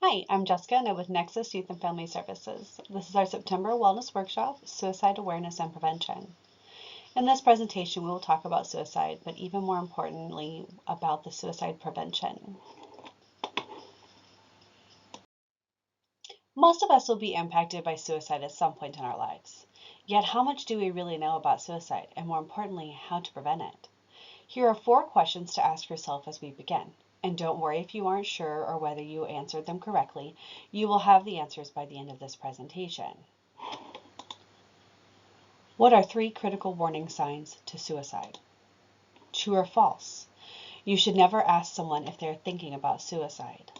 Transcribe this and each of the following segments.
Hi, I'm Jessica and I'm with Nexus Youth and Family Services. This is our September Wellness Workshop, Suicide Awareness and Prevention. In this presentation, we will talk about suicide, but even more importantly, about the suicide prevention. Most of us will be impacted by suicide at some point in our lives. Yet, how much do we really know about suicide, and more importantly, how to prevent it? Here are 4 questions to ask yourself as we begin. And don't worry if you aren't sure or whether you answered them correctly. You will have the answers by the end of this presentation. What are 3 critical warning signs to suicide? True or false? You should never ask someone if they're thinking about suicide.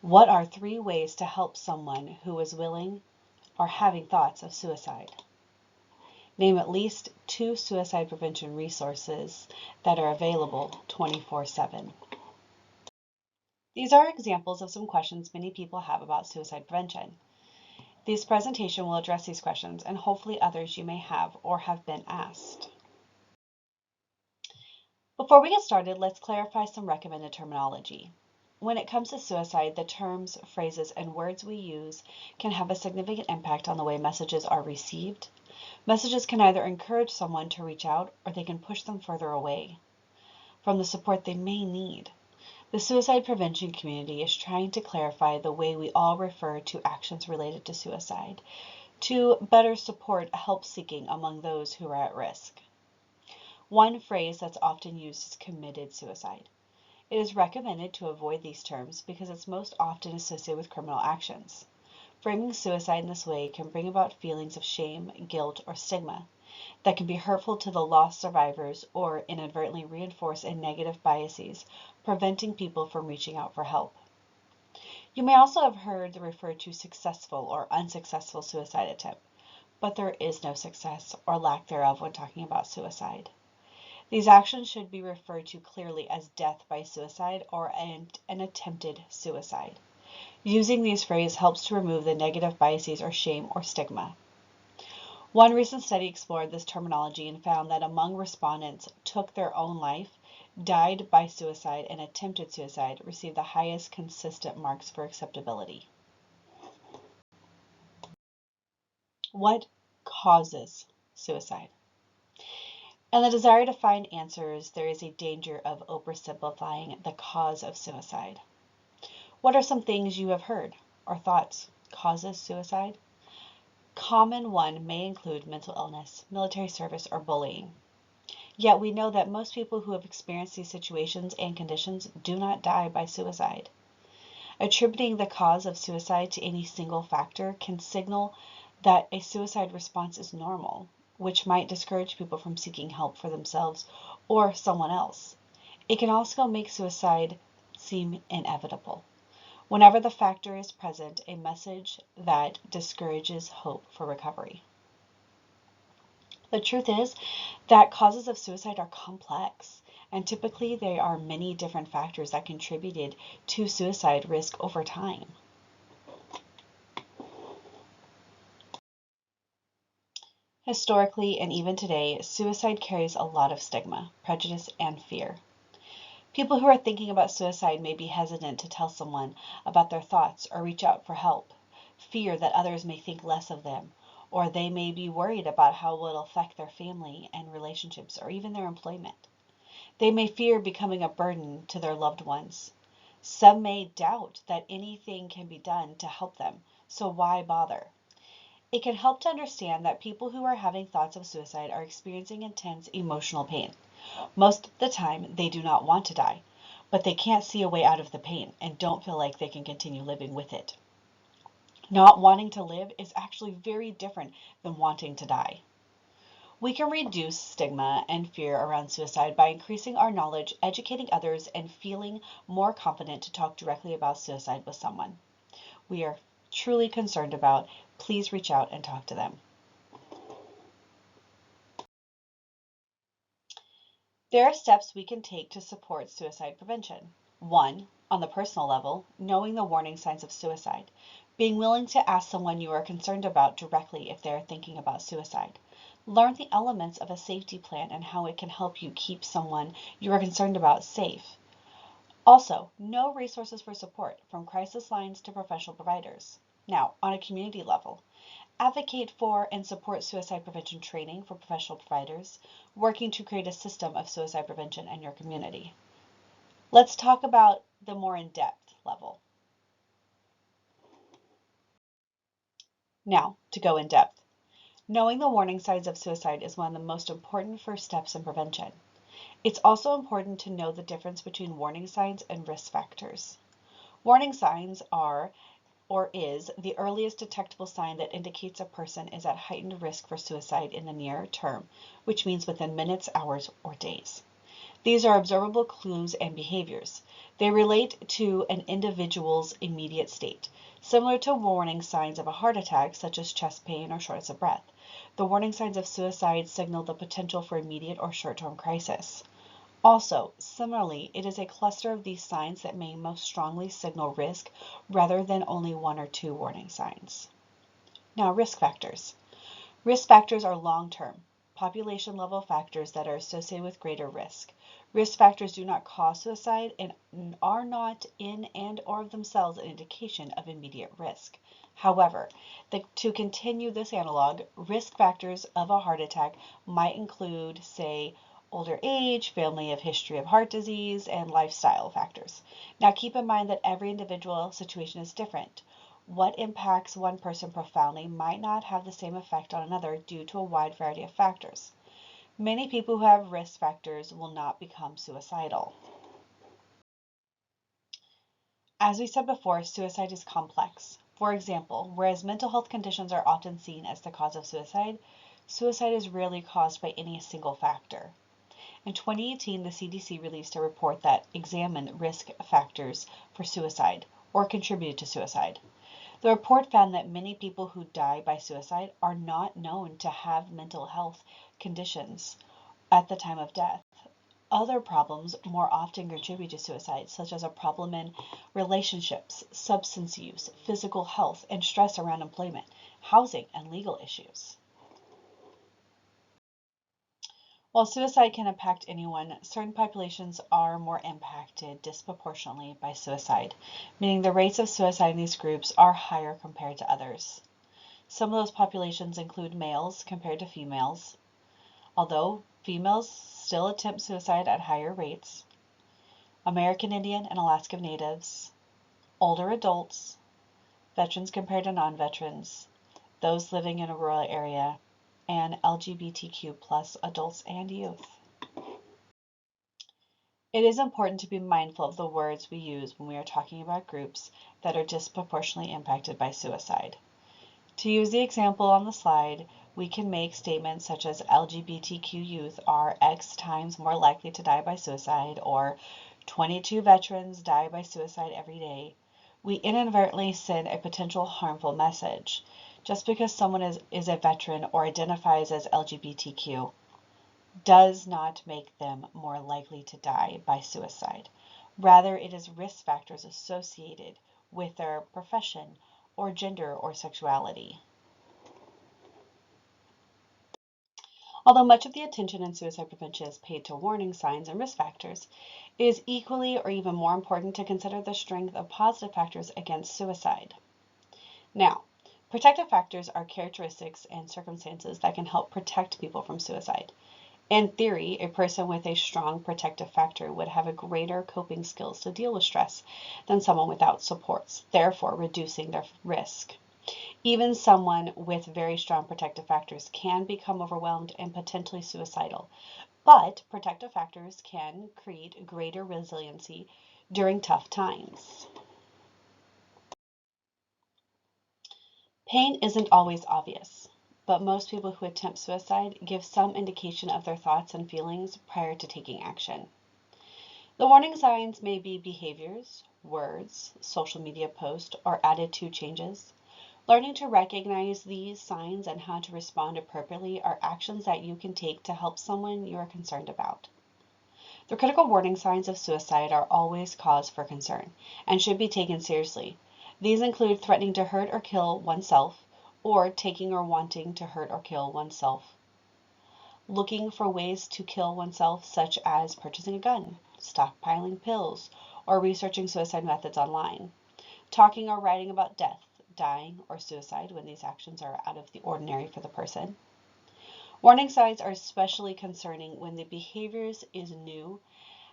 What are 3 ways to help someone who is willing or having thoughts of suicide? Name at least 2 suicide prevention resources that are available 24/7. These are examples of some questions many people have about suicide prevention. This presentation will address these questions and hopefully others you may have or have been asked. Before we get started, let's clarify some recommended terminology. When it comes to suicide, the terms, phrases, and words we use can have a significant impact on the way messages are received. Messages can either encourage someone to reach out or they can push them further away from the support they may need. The suicide prevention community is trying to clarify the way we all refer to actions related to suicide to better support help seeking among those who are at risk. One phrase that's often used is committed suicide. It is recommended to avoid these terms because it's most often associated with criminal actions. Framing suicide in this way can bring about feelings of shame, guilt, or stigma that can be hurtful to the lost survivors or inadvertently reinforce a negative biases, preventing people from reaching out for help. You may also have heard the referred to successful or unsuccessful suicide attempt, but there is no success or lack thereof when talking about suicide. These actions should be referred to clearly as death by suicide or an attempted suicide. Using these phrases helps to remove the negative biases or shame or stigma. One recent study explored this terminology and found that among respondents took their own life, died by suicide, and attempted suicide received the highest consistent marks for acceptability. What causes suicide? In the desire to find answers, there is a danger of oversimplifying the cause of suicide. What are some things you have heard or thoughts causes suicide? Common one may include mental illness, military service, or bullying. Yet we know that most people who have experienced these situations and conditions do not die by suicide. Attributing the cause of suicide to any single factor can signal that a suicide response is normal, which might discourage people from seeking help for themselves or someone else. It can also make suicide seem inevitable. Whenever the factor is present, a message that discourages hope for recovery. The truth is that causes of suicide are complex, and typically there are many different factors that contributed to suicide risk over time. Historically, and even today, suicide carries a lot of stigma, prejudice, and fear. People who are thinking about suicide may be hesitant to tell someone about their thoughts or reach out for help, fear that others may think less of them, or they may be worried about how it will affect their family and relationships or even their employment. They may fear becoming a burden to their loved ones. Some may doubt that anything can be done to help them, so why bother? It can help to understand that people who are having thoughts of suicide are experiencing intense emotional pain. Most of the time, they do not want to die, but they can't see a way out of the pain and don't feel like they can continue living with it. Not wanting to live is actually very different than wanting to die. We can reduce stigma and fear around suicide by increasing our knowledge, educating others, and feeling more confident to talk directly about suicide with someone we are truly concerned about. Please reach out and talk to them. There are steps we can take to support suicide prevention. 1. On the personal level, knowing the warning signs of suicide. Being willing to ask someone you are concerned about directly if they are thinking about suicide. Learn the elements of a safety plan and how it can help you keep someone you are concerned about safe. Also, no resources for support, from crisis lines to professional providers. Now, on a community level, advocate for and support suicide prevention training for professional providers, working to create a system of suicide prevention in your community. Let's talk about the more in-depth level. Now, to go in depth. Knowing the warning signs of suicide is one of the most important first steps in prevention. It's also important to know the difference between warning signs and risk factors. Warning signs are or is the earliest detectable sign that indicates a person is at heightened risk for suicide in the near term, which means within minutes, hours, or days. These are observable clues and behaviors. They relate to an individual's immediate state. Similar to warning signs of a heart attack, such as chest pain or shortness of breath, the warning signs of suicide signal the potential for immediate or short-term crisis. Also, similarly, it is a cluster of these signs that may most strongly signal risk rather than only one or two warning signs. Now, risk factors. Risk factors are long-term, population-level factors that are associated with greater risk. Risk factors do not cause suicide and are not in and or of themselves an indication of immediate risk. However, to continue this analog, risk factors of a heart attack might include, say, older age, family of history of heart disease, and lifestyle factors. Now keep in mind that every individual situation is different. What impacts one person profoundly might not have the same effect on another due to a wide variety of factors. Many people who have risk factors will not become suicidal. As we said before, suicide is complex. For example, whereas mental health conditions are often seen as the cause of suicide, suicide is rarely caused by any single factor. In 2018, the CDC released a report that examined risk factors for suicide or contributed to suicide. The report found that many people who die by suicide are not known to have mental health conditions at the time of death. Other problems more often contribute to suicide, such as a problem in relationships, substance use, physical health, and stress around employment, housing, and legal issues. While suicide can impact anyone, certain populations are more impacted disproportionately by suicide, meaning the rates of suicide in these groups are higher compared to others. Some of those populations include males compared to females, although females still attempt suicide at higher rates, American Indian and Alaska Natives, older adults, veterans compared to non-veterans, those living in a rural area, and LGBTQ plus adults and youth. It is important to be mindful of the words we use when we are talking about groups that are disproportionately impacted by suicide. To use the example on the slide, we can make statements such as LGBTQ youth are X times more likely to die by suicide, or 22 veterans die by suicide every day. We inadvertently send a potential harmful message. Just because someone is a veteran or identifies as LGBTQ does not make them more likely to die by suicide. Rather, it is risk factors associated with their profession or gender or sexuality. Although much of the attention in suicide prevention is paid to warning signs and risk factors, it is equally or even more important to consider the strength of positive factors against suicide. Now, protective factors are characteristics and circumstances that can help protect people from suicide. In theory, a person with a strong protective factor would have a greater coping skills to deal with stress than someone without supports, therefore reducing their risk. Even someone with very strong protective factors can become overwhelmed and potentially suicidal, but protective factors can create greater resiliency during tough times. Pain isn't always obvious, but most people who attempt suicide give some indication of their thoughts and feelings prior to taking action. The warning signs may be behaviors, words, social media posts, or attitude changes. Learning to recognize these signs and how to respond appropriately are actions that you can take to help someone you are concerned about. The critical warning signs of suicide are always cause for concern and should be taken seriously. These include threatening to hurt or kill oneself, or taking or wanting to hurt or kill oneself, looking for ways to kill oneself, such as purchasing a gun, stockpiling pills, or researching suicide methods online. Talking or writing about death, dying, or suicide when these actions are out of the ordinary for the person. Warning signs are especially concerning when the behavior is new,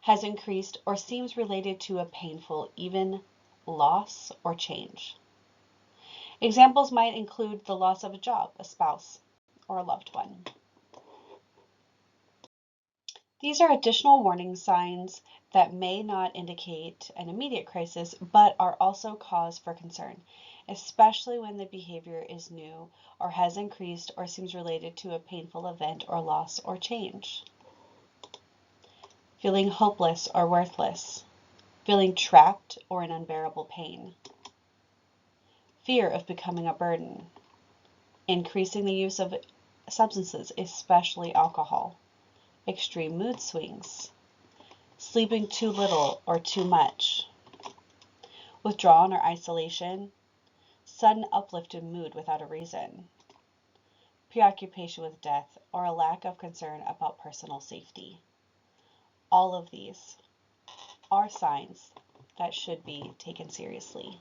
has increased, or seems related to a painful, even loss or change. Examples might include the loss of a job, a spouse, or a loved one. These are additional warning signs that may not indicate an immediate crisis, but are also cause for concern, especially when the behavior is new or has increased or seems related to a painful event or loss or change. Feeling hopeless or worthless. Feeling trapped or in unbearable pain. Fear of becoming a burden. Increasing the use of substances, especially alcohol. Extreme mood swings. Sleeping too little or too much. Withdrawal or isolation. Sudden uplifted mood without a reason. Preoccupation with death or a lack of concern about personal safety. All of these are signs that should be taken seriously.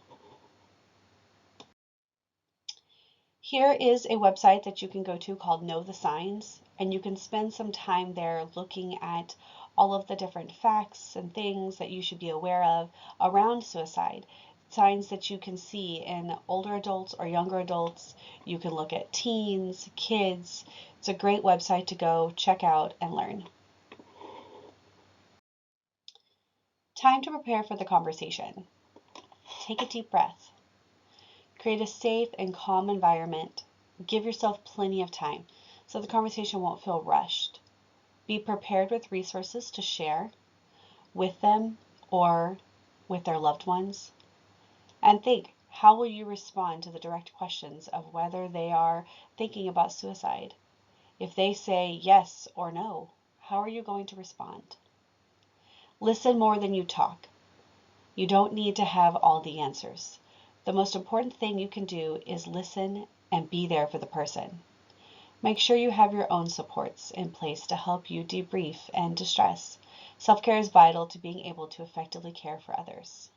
Here is a website that you can go to called Know the Signs, and you can spend some time there looking at all of the different facts and things that you should be aware of around suicide. Signs that you can see in older adults or younger adults. You can look at teens, kids. It's a great website to go check out and learn. Time to prepare for the conversation. Take a deep breath. Create a safe and calm environment. Give yourself plenty of time so the conversation won't feel rushed. Be prepared with resources to share with them or with their loved ones. And think, how will you respond to the direct questions of whether they are thinking about suicide? If they say yes or no, how are you going to respond? Listen more than you talk. You don't need to have all the answers. The most important thing you can do is listen and be there for the person. Make sure you have your own supports in place to help you debrief and distress. Self-care is vital to being able to effectively care for others.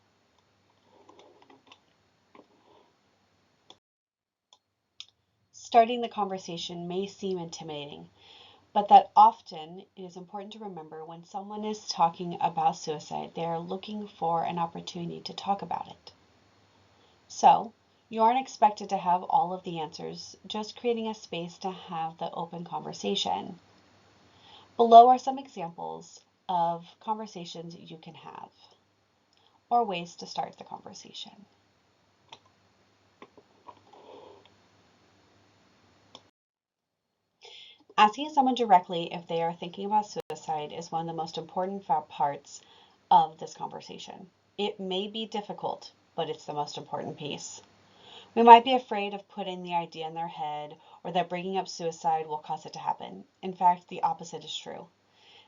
Starting the conversation may seem intimidating, but that often it is important to remember when someone is talking about suicide, they are looking for an opportunity to talk about it. So, you aren't expected to have all of the answers, just creating a space to have the open conversation. Below are some examples of conversations you can have, or ways to start the conversation. Asking someone directly if they are thinking about suicide is one of the most important parts of this conversation. It may be difficult, but it's the most important piece. We might be afraid of putting the idea in their head or that bringing up suicide will cause it to happen. In fact, the opposite is true.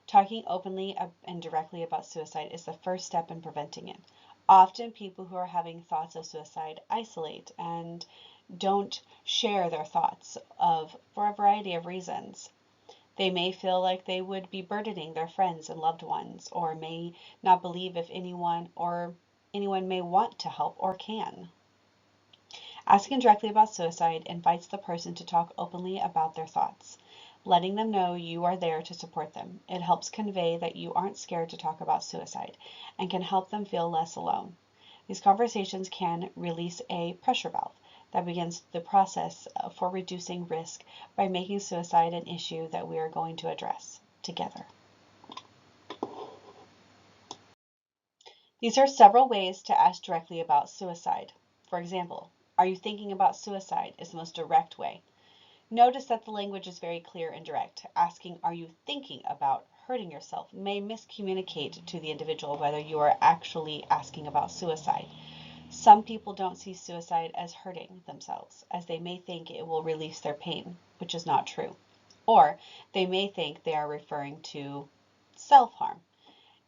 Talking openly and directly about suicide is the first step in preventing it. Often people who are having thoughts of suicide isolate and don't share their thoughts for a variety of reasons. They may feel like they would be burdening their friends and loved ones, or may not believe if anyone may want to help or can. Asking directly about suicide invites the person to talk openly about their thoughts, letting them know you are there to support them. It helps convey that you aren't scared to talk about suicide and can help them feel less alone. These conversations can release a pressure valve that begins the process for reducing risk by making suicide an issue that we are going to address together. These are several ways to ask directly about suicide. For example, are you thinking about suicide is the most direct way. Notice that the language is very clear and direct. Asking, are you thinking about hurting yourself, may miscommunicate to the individual whether you are actually asking about suicide. Some people don't see suicide as hurting themselves, as they may think it will release their pain, which is not true. Or they may think they are referring to self-harm.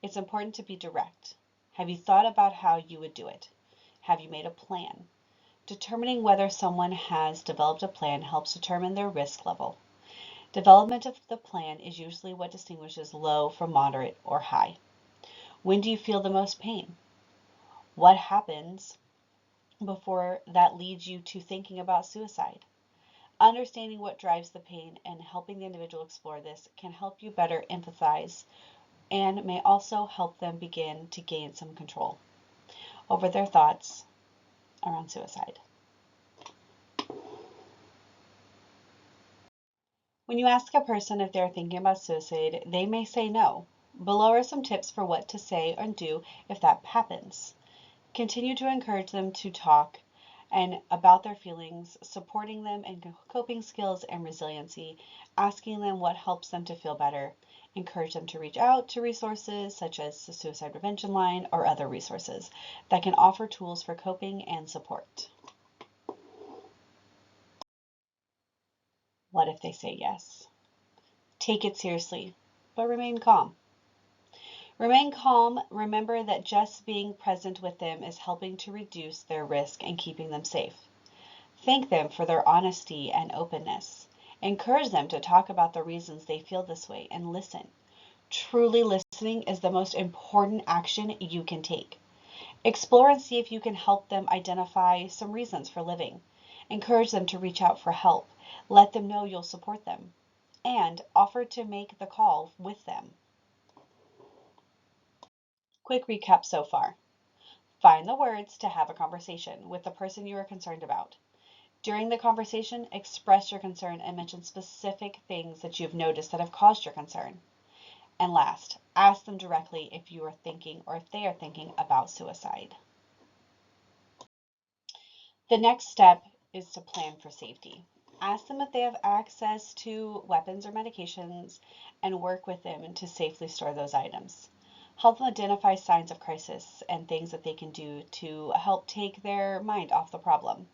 It's important to be direct. Have you thought about how you would do it? Have you made a plan? Determining whether someone has developed a plan helps determine their risk level. Development of the plan is usually what distinguishes low from moderate or high. When do you feel the most pain? What happens before that leads you to thinking about suicide? Understanding what drives the pain and helping the individual explore this can help you better empathize and may also help them begin to gain some control over their thoughts around suicide. When you ask a person if they're thinking about suicide, they may say no. Below are some tips for what to say and do if that happens. Continue to encourage them to talk and about their feelings, supporting them in coping skills and resiliency, asking them what helps them to feel better. Encourage them to reach out to resources such as the Suicide Prevention Line or other resources that can offer tools for coping and support. What if they say yes? Take it seriously, but remain calm. Remain calm. Remember that just being present with them is helping to reduce their risk and keeping them safe. Thank them for their honesty and openness. Encourage them to talk about the reasons they feel this way and listen. Truly listening is the most important action you can take. Explore and see if you can help them identify some reasons for living. Encourage them to reach out for help. Let them know you'll support them. And offer to make the call with them. Quick recap so far. Find the words to have a conversation with the person you are concerned about. During the conversation, express your concern and mention specific things that you've noticed that have caused your concern. And last, ask them directly if you are thinking or if they are thinking about suicide. The next step is to plan for safety. Ask them if they have access to weapons or medications and work with them to safely store those items. Help them identify signs of crisis and things that they can do to help take their mind off the problem.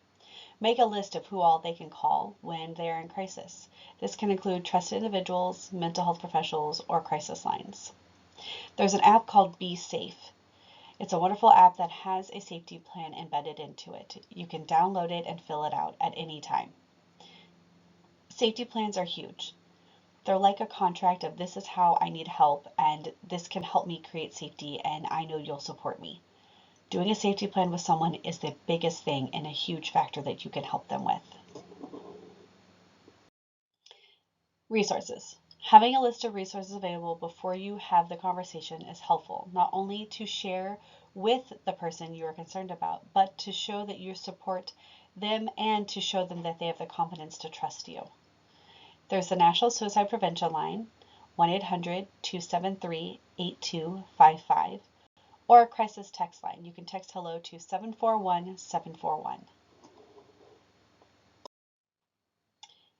Make a list of who all they can call when they are in crisis. This can include trusted individuals, mental health professionals, or crisis lines. There's an app called Be Safe. It's a wonderful app that has a safety plan embedded into it. You can download it and fill it out at any time. Safety plans are huge. They're like a contract of this is how I need help and this can help me create safety and I know you'll support me. Doing a safety plan with someone is the biggest thing and a huge factor that you can help them with. Resources. Having a list of resources available before you have the conversation is helpful, not only to share with the person you are concerned about, but to show that you support them and to show them that they have the confidence to trust you. There's the National Suicide Prevention Line, 1-800-273-8255, or a crisis text line. You can text hello to 741-741.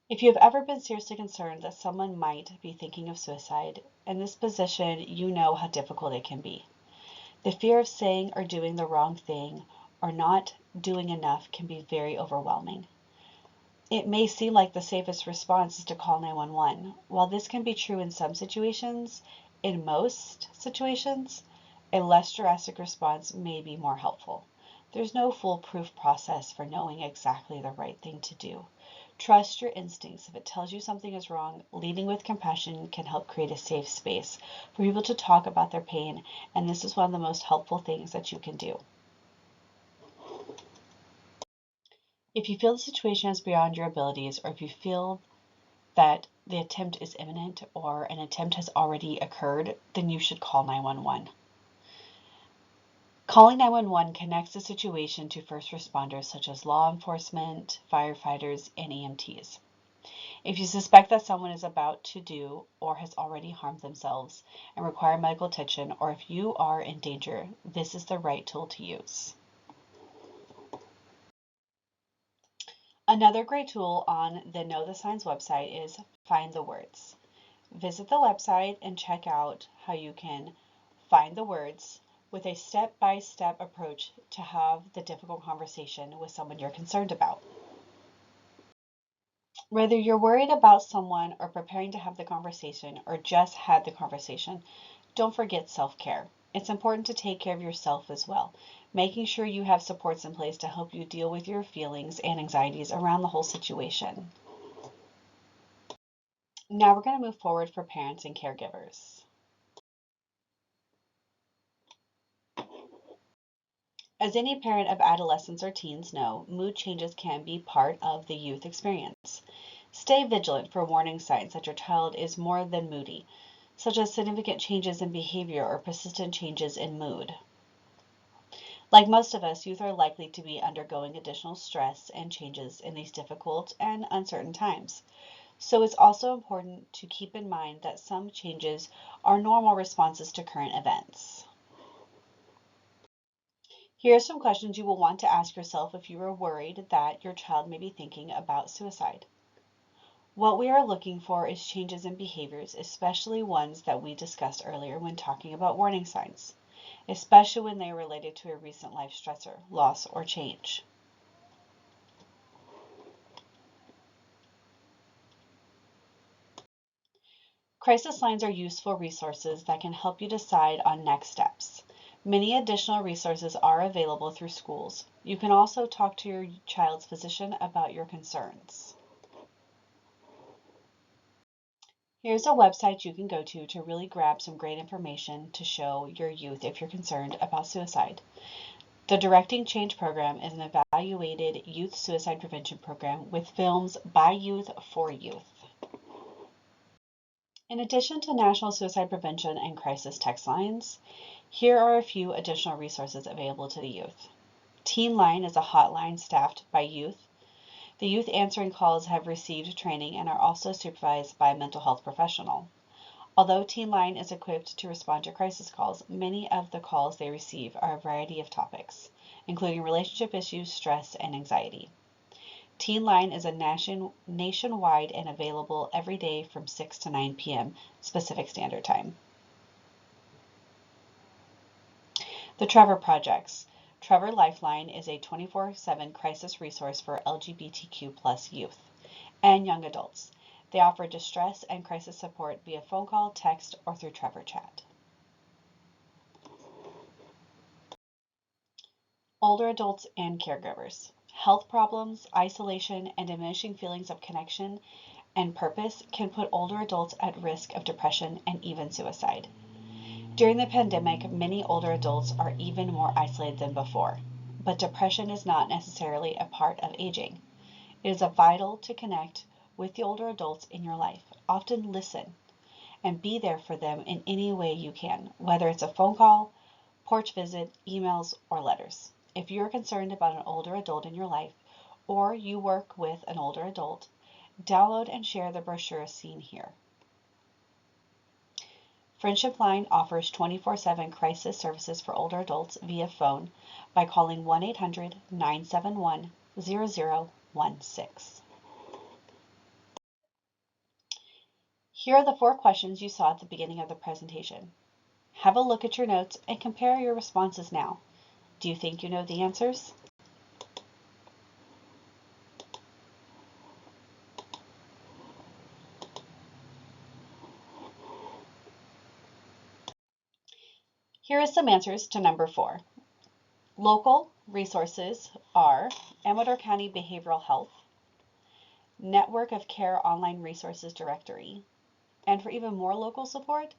If you have ever been seriously concerned that someone might be thinking of suicide, in this position, you know how difficult it can be. The fear of saying or doing the wrong thing or not doing enough can be very overwhelming. It may seem like the safest response is to call 911. While this can be true in some situations, in most situations, a less drastic response may be more helpful. There's no foolproof process for knowing exactly the right thing to do. Trust your instincts. If it tells you something is wrong, leading with compassion can help create a safe space for people to talk about their pain, and this is one of the most helpful things that you can do. If you feel the situation is beyond your abilities, or if you feel that the attempt is imminent or an attempt has already occurred, then you should call 911. Calling 911 connects the situation to first responders such as law enforcement, firefighters, and EMTs. If you suspect that someone is about to do or has already harmed themselves and require medical attention, or if you are in danger, this is the right tool to use. Another great tool on the Know the Signs website is Find the Words. Visit the website and check out how you can find the words with a step-by-step approach to have the difficult conversation with someone you're concerned about. Whether you're worried about someone or preparing to have the conversation or just had the conversation, don't forget self-care. It's important to take care of yourself as well, making sure you have supports in place to help you deal with your feelings and anxieties around the whole situation. Now we're going to move forward for parents and caregivers. As any parent of adolescents or teens know, mood changes can be part of the youth experience. Stay vigilant for warning signs that your child is more than moody, such as significant changes in behavior or persistent changes in mood. Like most of us, youth are likely to be undergoing additional stress and changes in these difficult and uncertain times. So it's also important to keep in mind that some changes are normal responses to current events. Here are some questions you will want to ask yourself if you are worried that your child may be thinking about suicide. What we are looking for is changes in behaviors, especially ones that we discussed earlier when talking about warning signs, especially when they are related to a recent life stressor, loss, or change. Crisis lines are useful resources that can help you decide on next steps. Many additional resources are available through schools. You can also talk to your child's physician about your concerns. Here's a website you can go to really grab some great information to show your youth if you're concerned about suicide. The Directing Change program is an evaluated youth suicide prevention program with films by youth for youth. In addition to National Suicide Prevention and Crisis text lines, here are a few additional resources available to the youth. Teen Line is a hotline staffed by youth. The youth answering calls have received training and are also supervised by a mental health professional. Although Teen Line is equipped to respond to crisis calls, many of the calls they receive are a variety of topics, including relationship issues, stress, and anxiety. Teen Line is a nationwide and available every day from 6 to 9 p.m. Pacific Standard Time. The Trevor Projects. Trevor Lifeline is a 24/7 crisis resource for LGBTQ+ youth and young adults. They offer distress and crisis support via phone call, text, or through Trevor Chat. Older adults and caregivers. Health problems, isolation, and diminishing feelings of connection and purpose can put older adults at risk of depression and even suicide. During the pandemic, many older adults are even more isolated than before, but depression is not necessarily a part of aging. It is vital to connect with the older adults in your life. Often listen and be there for them in any way you can, whether it's a phone call, porch visit, emails, or letters. If you're concerned about an older adult in your life, or you work with an older adult, download and share the brochure seen here. Friendship Line offers 24/7 crisis services for older adults via phone by calling 1-800-971-0016. Here are the 4 questions you saw at the beginning of the presentation. Have a look at your notes and compare your responses now. Do you think you know the answers? Here are some answers to number 4. Local resources are Amador County Behavioral Health, Network of Care Online Resources Directory, and for even more local support,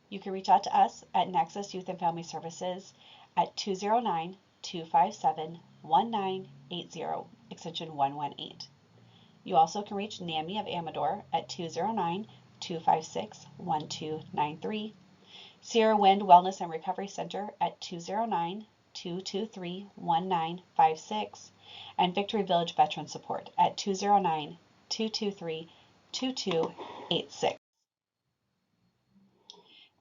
you can reach out to us at Nexus Youth and Family Services at 209-257-1980, extension 118. You also can reach NAMI of Amador at 209-256-1293, Sierra Wind Wellness and Recovery Center at 209-223-1956, and Victory Village Veteran Support at 209-223-2286.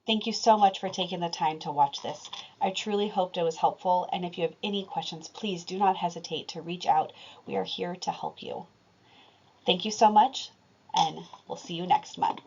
Thank you so much for taking the time to watch this. I truly hoped it was helpful, and if you have any questions, please do not hesitate to reach out. We are here to help you. Thank you so much, and we'll see you next month.